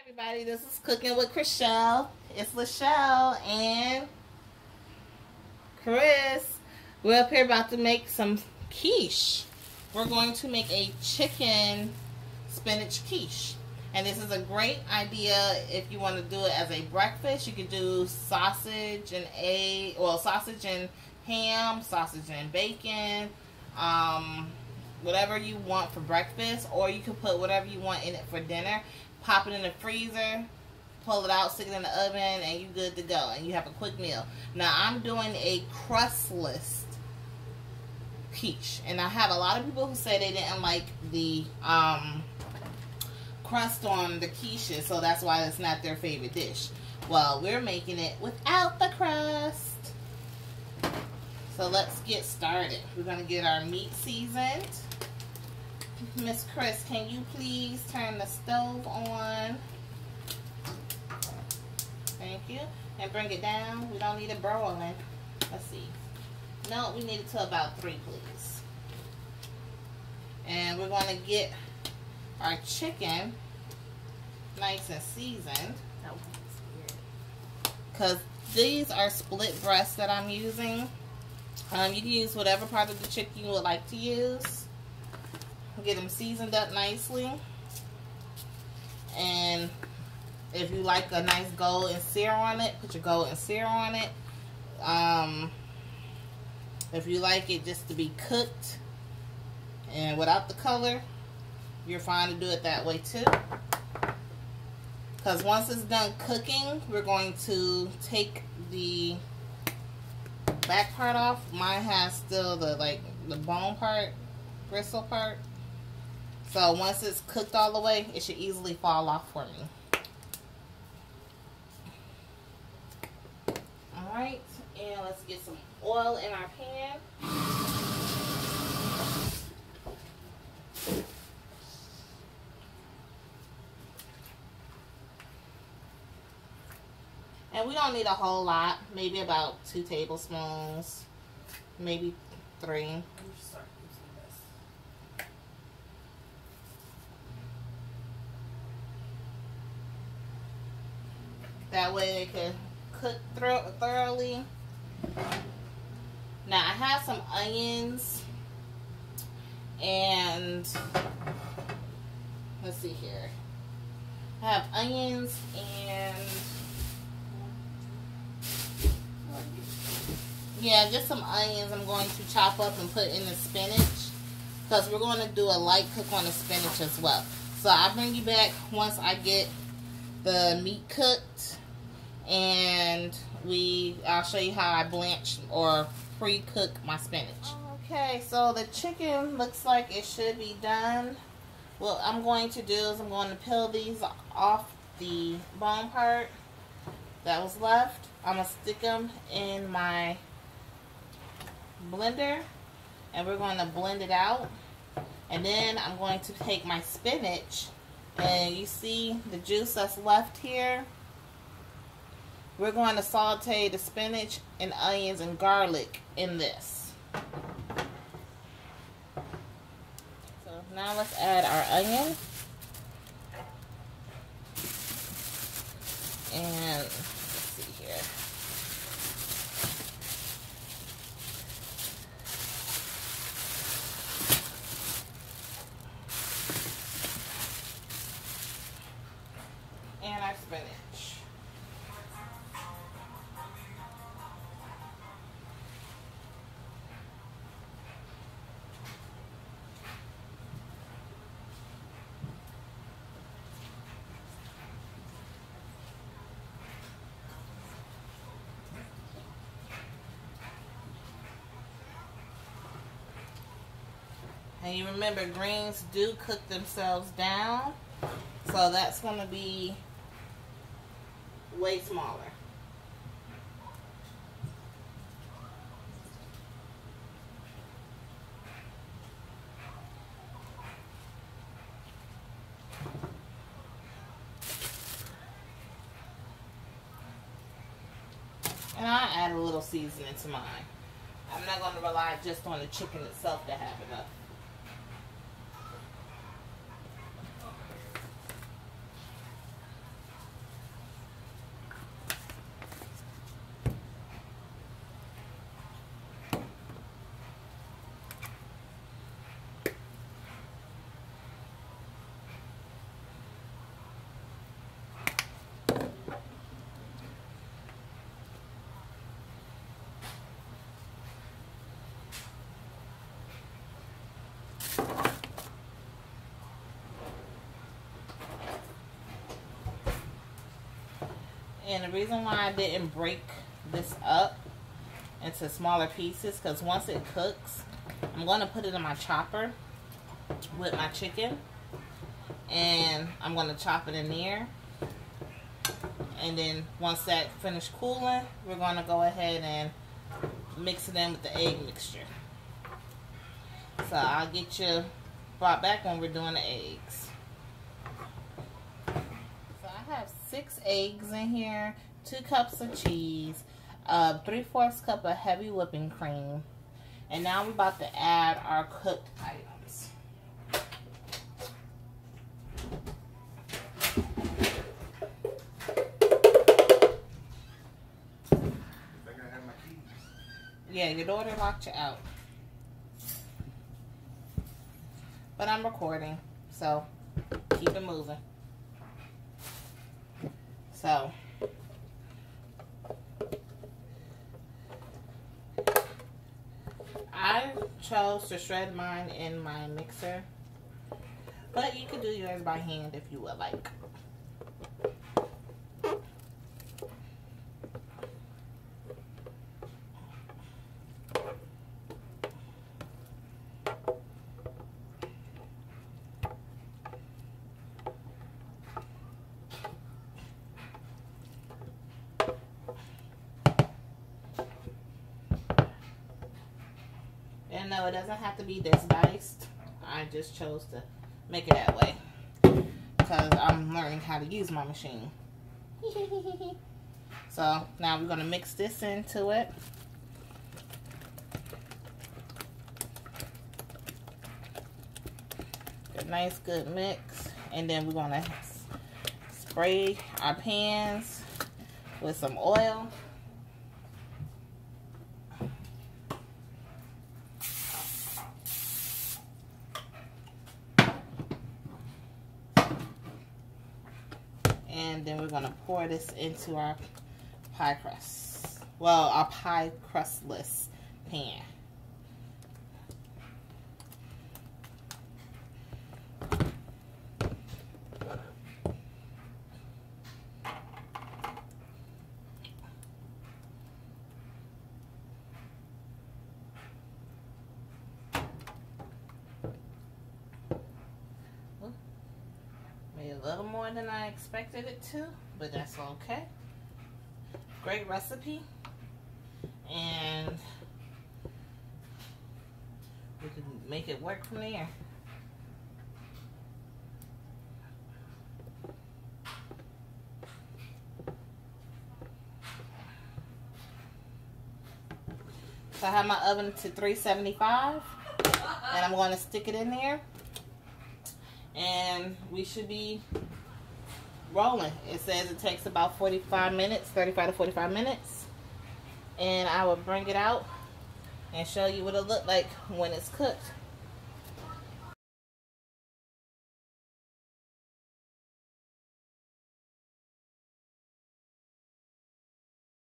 Everybody, this is Cooking with Krys-Shell. It's Lachelle and Chris. We're up here about to make some quiche. We're going to make a chicken spinach quiche. And this is a great idea if you want to do it as a breakfast. You could do sausage and sausage and ham, sausage and bacon, whatever you want for breakfast, or you can put whatever you want in it for dinner. Pop it in the freezer, pull it out, stick it in the oven, and you're good to go. And you have a quick meal. Now, I'm doing a crustless quiche. And I have a lot of people who say they didn't like the crust on the quiche, so that's why it's not their favorite dish. Well, we're making it without the crust. So let's get started. We're going to get our meat seasoned. Miss Chris, can you please turn the stove on? Thank you. And bring it down. We don't need it broiling. Let's see. No, we need it to about 3, please. And we're going to get our chicken nice and seasoned. Because these are split breasts that I'm using. You can use whatever part of the chicken you would like to use. Get them seasoned up nicely. And if you like a nice golden sear on it, put your golden sear on it. If you like it just to be cooked and without the color, you're fine to do it that way too. Because once it's done cooking, we're going to take the back part off. Mine has still the bone part, bristle part. So once it's cooked all the way, it should easily fall off for me. Alright, and let's get some oil in our pan. And we don't need a whole lot, maybe about 2 tablespoons, maybe 3. That way it can cook thoroughly. Now I have some onions and let's see here. I have onions and just some onions I'm going to chop up and put in the spinach, because we're going to do a light cook on the spinach as well. So I'll bring you back once I get the meat cooked, and I'll show you how I blanch or pre-cook my spinach. Okay, so the chicken looks like it should be done. What I'm going to do is I'm going to peel these off the bone part that was left. I'm going to stick them in my blender, and we're going to blend it out. And then I'm going to take my spinach, and you see the juice that's left here. We're going to saute the spinach and onions and garlic in this. So now let's add our onion. And let's see here. And our spinach. And you remember, greens do cook themselves down, so that's going to be way smaller. And I add a little seasoning to mine. I'm not going to rely just on the chicken itself to have enough. And the reason why I didn't break this up into smaller pieces, because once it cooks, I'm going to put it in my chopper with my chicken, and I'm going to chop it in there. And then once that finished cooling, we're going to go ahead and mix it in with the egg mixture. So I'll get you brought back when we're doing the eggs. So I have 6 eggs in here, 2 cups of cheese, 3/4 cup of heavy whipping cream, and now we're about to add our cooked items. Yeah, your daughter locked you out. But I'm recording, so keep it moving. So, I chose to shred mine in my mixer, but you could do yours by hand if you would like. And no, it doesn't have to be this diced. I just chose to make it that way because I'm learning how to use my machine. So now we're going to mix this into it. A nice good mix. And then we're going to spray our pans with some oil. And then we're going to pour this into our pie crust. Well, our pie crustless pan. Made a little more than I expected it to, but that's okay. Great recipe, and we can make it work from there. So I have my oven to 375, and I'm going to stick it in there. And we should be rolling. It says it takes about 45 minutes, 35 to 45 minutes. And I will bring it out and show you what it looked like when it's cooked.